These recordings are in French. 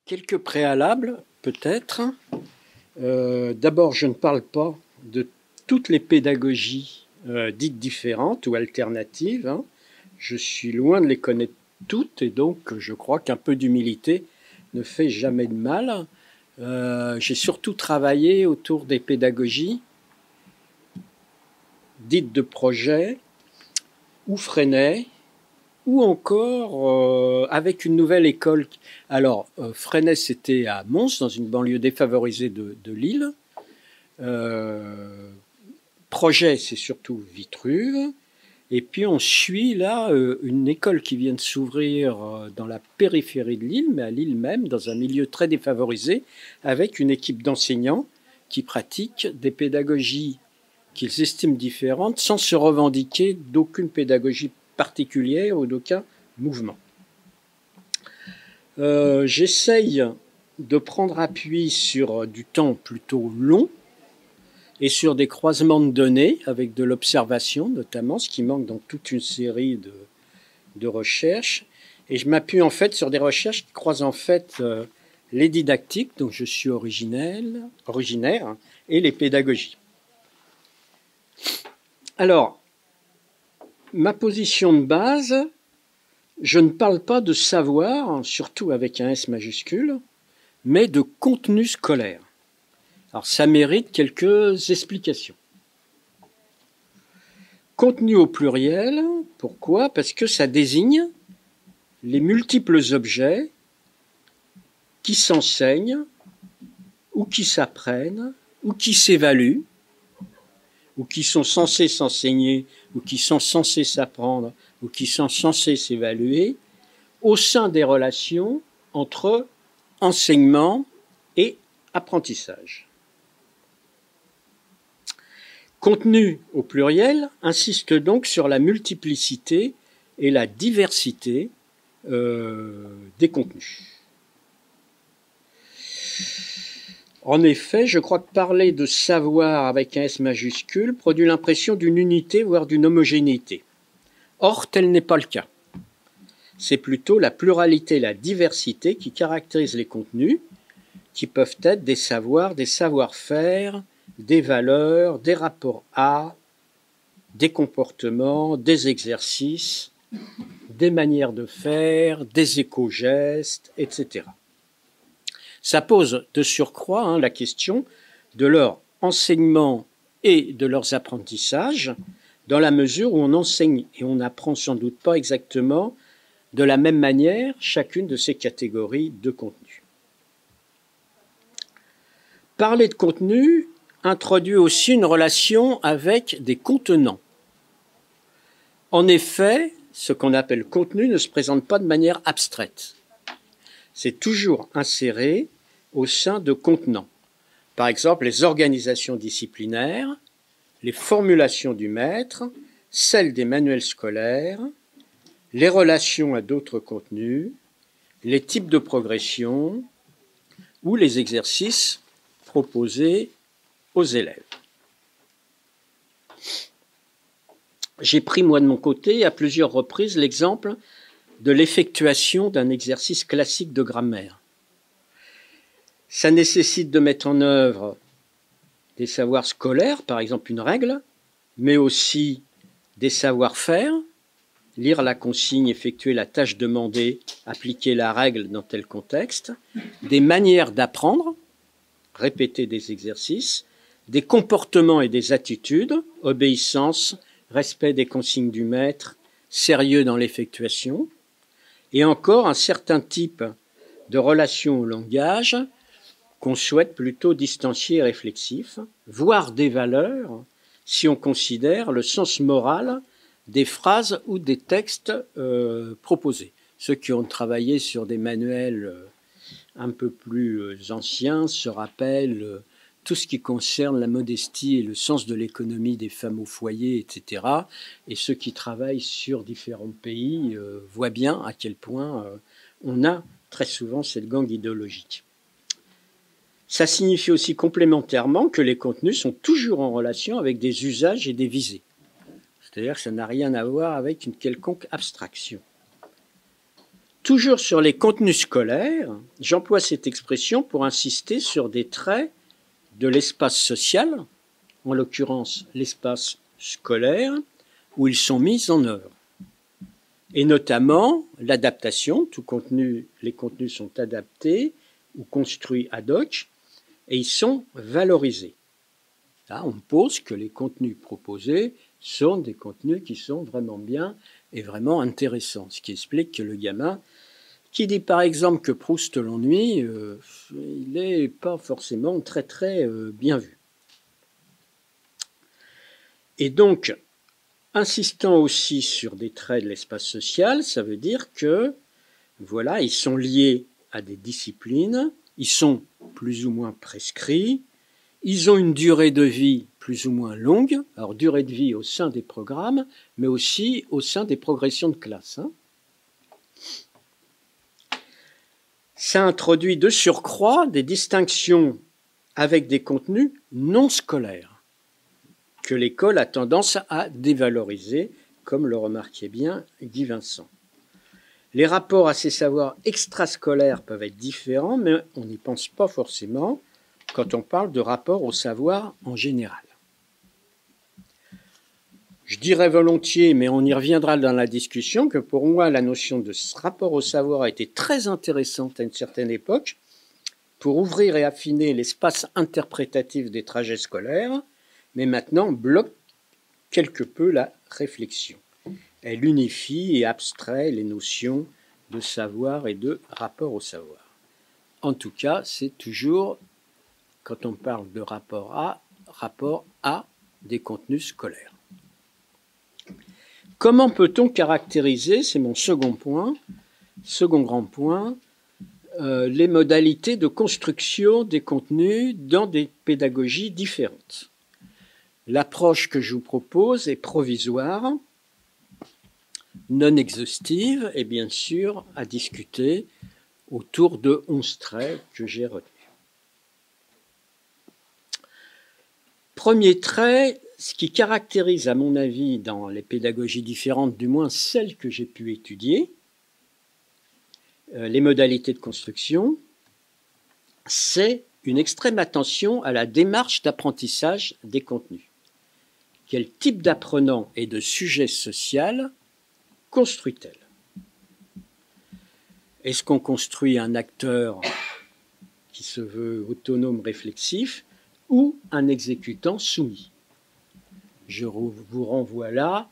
Quelques préalables, peut-être. D'abord, je ne parle pas de toutes les pédagogies dites différentes ou alternatives, hein. Je suis loin de les connaître toutes et donc je crois qu'un peu d'humilité ne fait jamais de mal. J'ai surtout travaillé autour des pédagogies dites de projet ou Freinet, ou encore avec une nouvelle école. Alors, Freinet, c'était à Mons, dans une banlieue défavorisée de Lille. Projet, c'est surtout Vitruve. Et puis on suit là une école qui vient de s'ouvrir dans la périphérie de Lille, mais à Lille même, dans un milieu très défavorisé, avec une équipe d'enseignants qui pratiquent des pédagogies qu'ils estiment différentes, sans se revendiquer d'aucune pédagogie particulière ou d'aucun mouvement. J'essaye de prendre appui sur du temps plutôt long et sur des croisements de données avec de l'observation notamment, ce qui manque dans toute une série de recherches. Et je m'appuie en fait sur des recherches qui croisent en fait les didactiques, dont je suis originaire, et les pédagogies. Alors, ma position de base, je ne parle pas de savoir, surtout avec un S majuscule, mais de contenu scolaire. Alors ça mérite quelques explications. Contenu au pluriel, pourquoi? Parce que ça désigne les multiples objets qui s'enseignent, ou qui s'apprennent, ou qui s'évaluent, ou qui sont censés s'enseigner, ou qui sont censés s'apprendre, ou qui sont censés s'évaluer, au sein des relations entre enseignement et apprentissage. Contenu au pluriel insiste donc sur la multiplicité et la diversité des contenus. En effet, je crois que parler de savoir avec un S majuscule produit l'impression d'une unité, voire d'une homogénéité. Or, tel n'est pas le cas. C'est plutôt la pluralité et la diversité qui caractérisent les contenus, qui peuvent être des savoirs, des savoir-faire, des valeurs, des rapports à, des comportements, des exercices, des manières de faire, des éco-gestes, etc. Ça pose de surcroît la question de leur enseignement et de leurs apprentissages, dans la mesure où on enseigne et on n'apprend sans doute pas exactement de la même manière chacune de ces catégories de contenu. Parler de contenu introduit aussi une relation avec des contenants. En effet, ce qu'on appelle contenu ne se présente pas de manière abstraite. C'est toujours inséré au sein de contenants. Par exemple, les organisations disciplinaires, les formulations du maître, celles des manuels scolaires, les relations à d'autres contenus, les types de progression ou les exercices proposés aux élèves. J'ai pris, moi, de mon côté, à plusieurs reprises, l'exemple de l'effectuation d'un exercice classique de grammaire. Ça nécessite de mettre en œuvre des savoirs scolaires, par exemple une règle, mais aussi des savoir-faire, lire la consigne, effectuer la tâche demandée, appliquer la règle dans tel contexte, des manières d'apprendre, répéter des exercices, des comportements et des attitudes, obéissance, respect des consignes du maître, sérieux dans l'effectuation, et encore un certain type de relation au langage qu'on souhaite plutôt distancié et réflexif, voire des valeurs, si on considère le sens moral des phrases ou des textes proposés. Ceux qui ont travaillé sur des manuels un peu plus anciens se rappellent tout ce qui concerne la modestie et le sens de l'économie des femmes au foyer, etc. Et ceux qui travaillent sur différents pays voient bien à quel point on a très souvent cette gangue idéologique. Ça signifie aussi complémentairement que les contenus sont toujours en relation avec des usages et des visées. C'est-à-dire que ça n'a rien à voir avec une quelconque abstraction. Toujours sur les contenus scolaires, j'emploie cette expression pour insister sur des traits de l'espace social, en l'occurrence l'espace scolaire, où ils sont mis en œuvre. Et notamment l'adaptation, les contenus sont adaptés ou construits ad hoc, et ils sont valorisés. Là, on pose que les contenus proposés sont des contenus qui sont vraiment bien et vraiment intéressants, ce qui explique que le gamin qui dit par exemple que Proust l'ennuie, il n'est pas forcément très très bien vu. Et donc, insistant aussi sur des traits de l'espace social, ça veut dire que, voilà, ils sont liés à des disciplines, ils sont plus ou moins prescrits, ils ont une durée de vie plus ou moins longue, alors durée de vie au sein des programmes, mais aussi au sein des progressions de classe. Hein. Ça introduit de surcroît des distinctions avec des contenus non scolaires que l'école a tendance à dévaloriser, comme le remarquait bien Guy Vincent. Les rapports à ces savoirs extrascolaires peuvent être différents, mais on n'y pense pas forcément quand on parle de rapport au savoir en général. Je dirais volontiers, mais on y reviendra dans la discussion, que pour moi, la notion de ce rapport au savoir a été très intéressante à une certaine époque pour ouvrir et affiner l'espace interprétatif des trajets scolaires, mais maintenant bloque quelque peu la réflexion. Elle unifie et abstrait les notions de savoir et de rapport au savoir. En tout cas, c'est toujours, quand on parle de rapport à des contenus scolaires. Comment peut-on caractériser, c'est mon second grand point, les modalités de construction des contenus dans des pédagogies différentes? L'approche que je vous propose est provisoire, non exhaustive et bien sûr à discuter autour de 11 traits que j'ai retenus. Premier trait, ce qui caractérise, à mon avis, dans les pédagogies différentes, du moins celles que j'ai pu étudier, les modalités de construction, c'est une extrême attention à la démarche d'apprentissage des contenus. Quel type d'apprenant et de sujet social construit-elle? Est-ce qu'on construit un acteur qui se veut autonome, réflexif, ou un exécutant soumis? Je vous renvoie là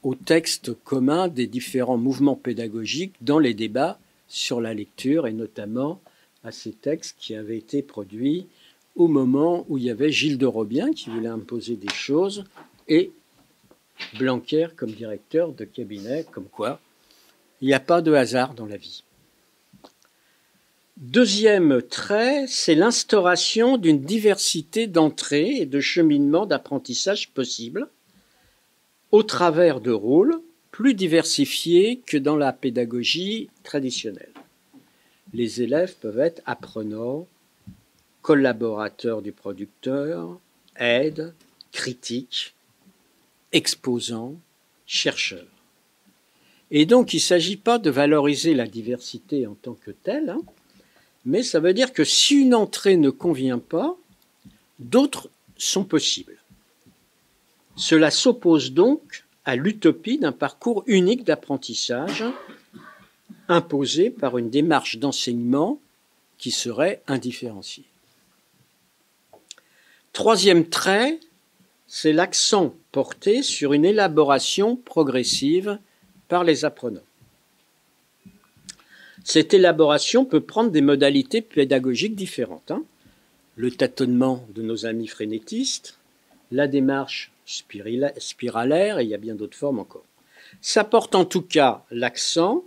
au texte commun des différents mouvements pédagogiques dans les débats sur la lecture, et notamment à ces textes qui avaient été produits au moment où il y avait Gilles de Robien qui voulait imposer des choses et Blanquer comme directeur de cabinet, comme quoi il n'y a pas de hasard dans la vie. Deuxième trait, c'est l'instauration d'une diversité d'entrées et de cheminements d'apprentissage possibles au travers de rôles plus diversifiés que dans la pédagogie traditionnelle. Les élèves peuvent être apprenants, collaborateurs du producteur, aides, critiques, exposants, chercheurs. Et donc, il ne s'agit pas de valoriser la diversité en tant que telle, mais ça veut dire que si une entrée ne convient pas, d'autres sont possibles. Cela s'oppose donc à l'utopie d'un parcours unique d'apprentissage imposé par une démarche d'enseignement qui serait indifférenciée. Troisième trait, c'est l'accent porté sur une élaboration progressive par les apprenants. Cette élaboration peut prendre des modalités pédagogiques différentes. Le tâtonnement de nos amis frénétistes, la démarche spiralaire, et il y a bien d'autres formes encore. Ça porte en tout cas l'accent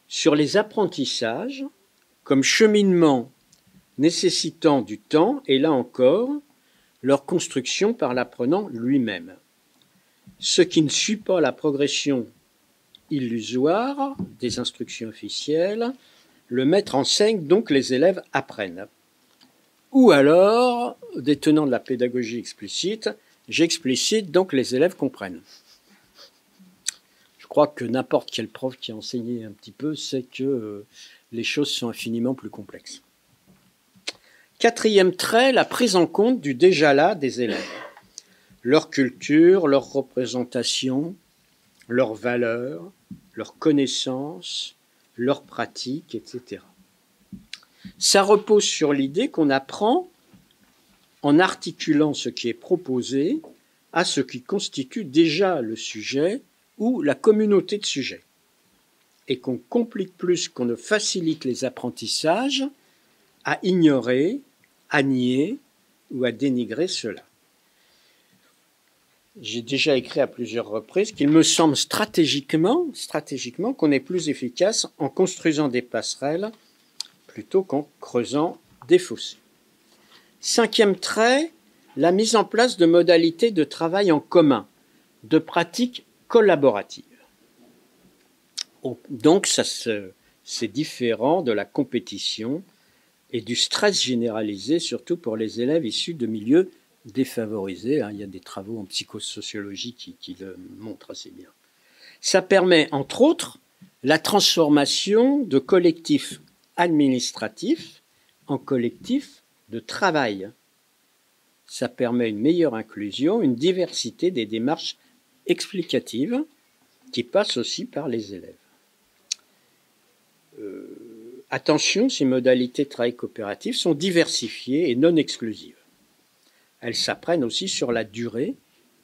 sur les apprentissages comme cheminement nécessitant du temps, et là encore, leur construction par l'apprenant lui-même. Ce qui ne suit pas la progression illusoire des instructions officielles, le maître enseigne, donc les élèves apprennent. Ou alors, des tenants de la pédagogie explicite, j'explicite, donc les élèves comprennent. Je crois que n'importe quel prof qui a enseigné un petit peu sait que les choses sont infiniment plus complexes. Quatrième trait, la prise en compte du déjà là des élèves. Leur culture, leur représentation, leurs valeurs, leurs connaissances, leurs pratiques, etc. Ça repose sur l'idée qu'on apprend en articulant ce qui est proposé à ce qui constitue déjà le sujet ou la communauté de sujets, et qu'on complique plus qu'on ne facilite les apprentissages à ignorer, à nier ou à dénigrer cela. J'ai déjà écrit à plusieurs reprises qu'il me semble stratégiquement qu'on est plus efficace en construisant des passerelles plutôt qu'en creusant des fossés. Cinquième trait, la mise en place de modalités de travail en commun, de pratiques collaboratives. Donc, c'est différent de la compétition et du stress généralisé, surtout pour les élèves issus de milieux défavorisés. Il y a des travaux en psychosociologie qui le montrent assez bien. Ça permet, entre autres, la transformation de collectifs administratifs en collectifs de travail. Ça permet une meilleure inclusion, une diversité des démarches explicatives qui passent aussi par les élèves. Attention, ces modalités de travail coopératif sont diversifiées et non exclusives. Elles s'apprennent aussi sur la durée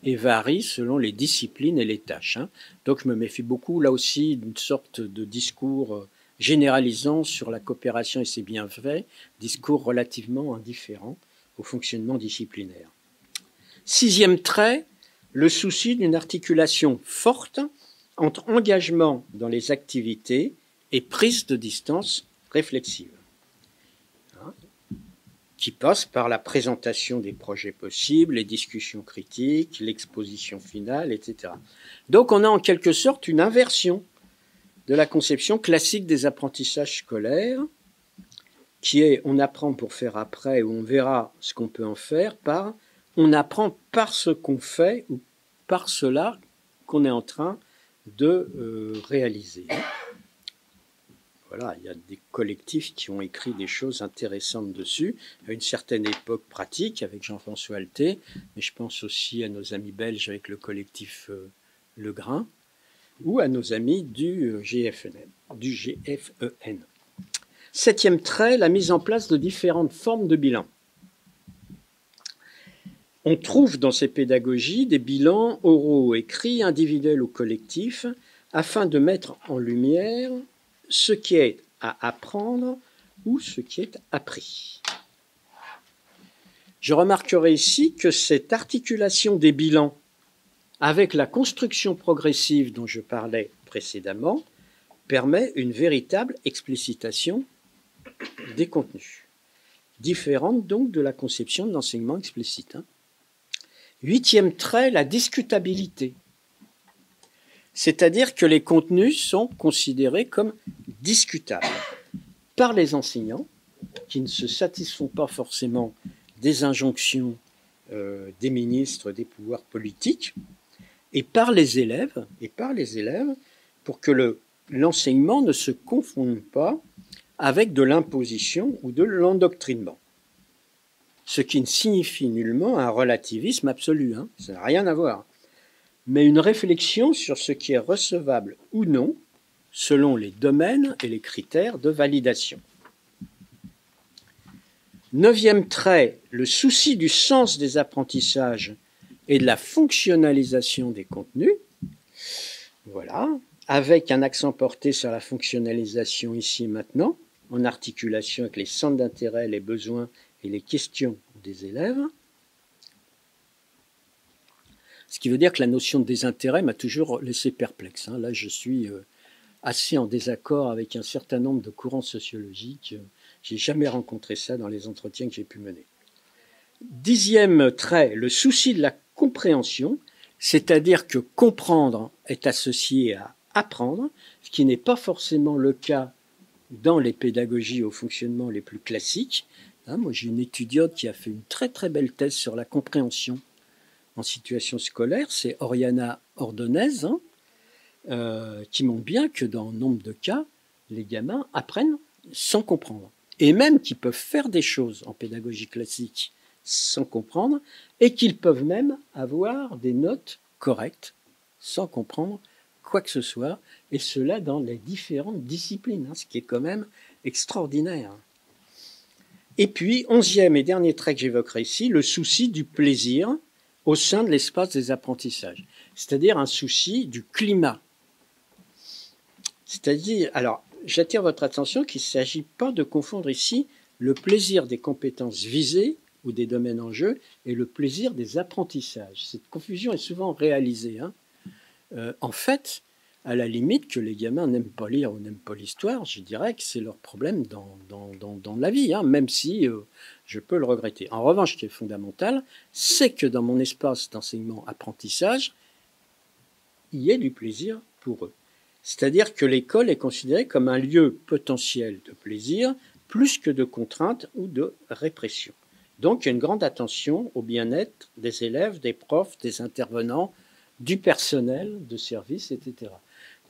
et varient selon les disciplines et les tâches. Donc je me méfie beaucoup là aussi d'une sorte de discours généralisant sur la coopération et ses bienfaits, discours relativement indifférent au fonctionnement disciplinaire. Sixième trait, le souci d'une articulation forte entre engagement dans les activités et prise de distance réflexive, qui passe par la présentation des projets possibles, les discussions critiques, l'exposition finale, etc. Donc on a en quelque sorte une inversion de la conception classique des apprentissages scolaires, qui est on apprend pour faire après, ou on verra ce qu'on peut en faire, par on apprend par ce qu'on fait ou par cela qu'on est en train de réaliser. Voilà, il y a des collectifs qui ont écrit des choses intéressantes dessus, à une certaine époque pratique avec Jean-François Alté, mais je pense aussi à nos amis belges avec le collectif Le Grain, ou à nos amis du GFEN. Septième trait, la mise en place de différentes formes de bilan. On trouve dans ces pédagogies des bilans oraux ou écrits, individuels ou collectifs, afin de mettre en lumière ce qui est à apprendre ou ce qui est appris. Je remarquerai ici que cette articulation des bilans avec la construction progressive dont je parlais précédemment permet une véritable explicitation des contenus, différente donc de la conception de l'enseignement explicite. Huitième trait, la discutabilité. C'est-à-dire que les contenus sont considérés comme discutables par les enseignants, qui ne se satisfont pas forcément des injonctions des ministres, des pouvoirs politiques, et par les élèves, pour que l'enseignement ne se confonde pas avec de l'imposition ou de l'endoctrinement. Ce qui ne signifie nullement un relativisme absolu, ça n'a rien à voir, mais une réflexion sur ce qui est recevable ou non, selon les domaines et les critères de validation. Neuvième trait, le souci du sens des apprentissages et de la fonctionnalisation des contenus. Voilà, avec un accent porté sur la fonctionnalisation ici et maintenant, en articulation avec les centres d'intérêt, les besoins et les questions des élèves. Ce qui veut dire que la notion de désintérêt m'a toujours laissé perplexe. Là, je suis assez en désaccord avec un certain nombre de courants sociologiques. Je n'ai jamais rencontré ça dans les entretiens que j'ai pu mener. Dixième trait, le souci de la compréhension, c'est-à-dire que comprendre est associé à apprendre, ce qui n'est pas forcément le cas dans les pédagogies au fonctionnement les plus classiques. Moi, j'ai une étudiante qui a fait une très très belle thèse sur la compréhension en situation scolaire, c'est Oriana Ordonez, qui montrent bien que dans nombre de cas, les gamins apprennent sans comprendre. Et même qu'ils peuvent faire des choses en pédagogie classique sans comprendre, et qu'ils peuvent même avoir des notes correctes sans comprendre quoi que ce soit, et cela dans les différentes disciplines, ce qui est quand même extraordinaire. Et puis, 11e et dernier trait que j'évoquerai ici, le souci du plaisir au sein de l'espace des apprentissages, c'est-à-dire un souci du climat. C'est-à-dire, alors, j'attire votre attention qu'il ne s'agit pas de confondre ici le plaisir des compétences visées ou des domaines en jeu et le plaisir des apprentissages. Cette confusion est souvent réalisée. En fait, à la limite, que les gamins n'aiment pas lire ou n'aiment pas l'histoire, je dirais que c'est leur problème dans la vie, même si je peux le regretter. En revanche, ce qui est fondamental, c'est que dans mon espace d'enseignement-apprentissage, il y ait du plaisir pour eux. C'est-à-dire que l'école est considérée comme un lieu potentiel de plaisir, plus que de contrainte ou de répression. Donc, il y a une grande attention au bien-être des élèves, des profs, des intervenants, du personnel de service, etc.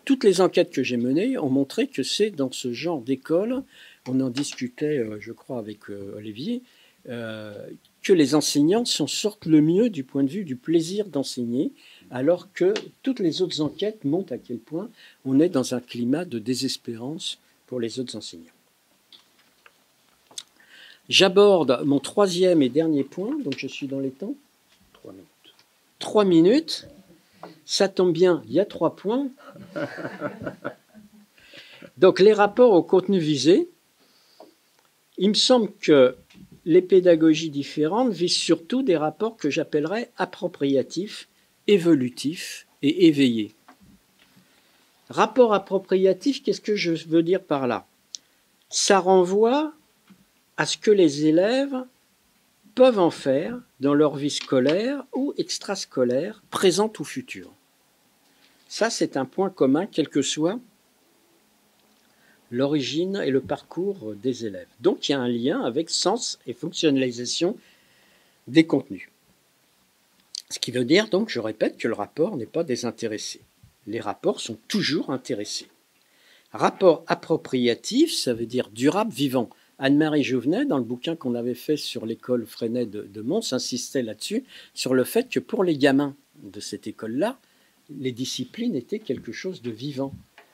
Toutes les enquêtes que j'ai menées ont montré que c'est dans ce genre d'école, on en discutait, je crois, avec Olivier, que les enseignants s'en sortent le mieux du point de vue du plaisir d'enseigner, alors que toutes les autres enquêtes montrent à quel point on est dans un climat de désespérance pour les autres enseignants. J'aborde mon troisième et dernier point, donc je suis dans les temps. 3 minutes. 3 minutes. Ça tombe bien, il y a 3 points. Donc, les rapports au contenu visé. Il me semble que les pédagogies différentes visent surtout des rapports que j'appellerais appropriatifs, évolutifs et éveillés. Rapport appropriatif, qu'est-ce que je veux dire par là? Ça renvoie à ce que les élèves peuvent en faire dans leur vie scolaire ou extrascolaire, présente ou future. Ça, c'est un point commun, quel que soit l'origine et le parcours des élèves. Donc, il y a un lien avec sens et fonctionnalisation des contenus. Ce qui veut dire, donc, je répète, que le rapport n'est pas désintéressé. Les rapports sont toujours intéressés. Rapport appropriatif, ça veut dire durable, vivant. Anne-Marie Jouvenet, dans le bouquin qu'on avait fait sur l'école Freinet de Mons, insistait là-dessus, sur le fait que pour les gamins de cette école-là, les disciplines étaient quelque chose de vivant.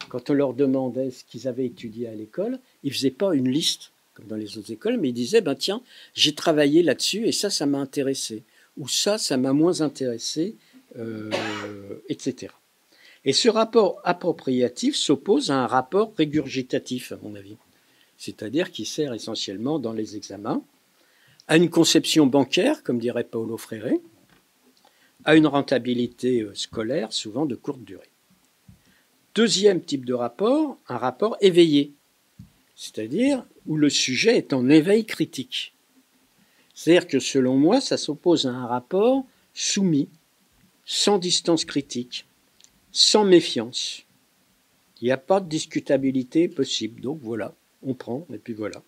Quand on leur demandait ce qu'ils avaient étudié à l'école, ils ne faisaient pas une liste, comme dans les autres écoles, mais ils disaient, tiens, j'ai travaillé là-dessus et ça m'a intéressé. Ou ça m'a moins intéressé, etc. Et ce rapport appropriatif s'oppose à un rapport régurgitatif, à mon avis. C'est-à-dire qui sert essentiellement dans les examens, à une conception bancaire, comme dirait Paulo Freire, à une rentabilité scolaire, souvent de courte durée. Deuxième type de rapport, un rapport éveillé, c'est-à-dire où le sujet est en éveil critique. C'est-à-dire que selon moi, ça s'oppose à un rapport soumis, sans distance critique, sans méfiance. Il n'y a pas de discutabilité possible, donc voilà, on prend, et puis voilà.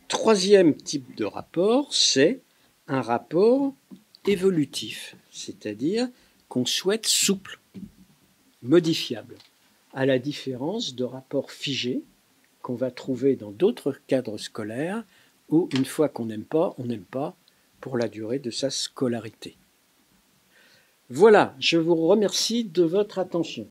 Troisième type de rapport, c'est un rapport évolutif, c'est-à-dire qu'on souhaite souple, modifiable, à la différence de rapports figés qu'on va trouver dans d'autres cadres scolaires où, une fois qu'on n'aime pas, on n'aime pas pour la durée de sa scolarité. Voilà, je vous remercie de votre attention.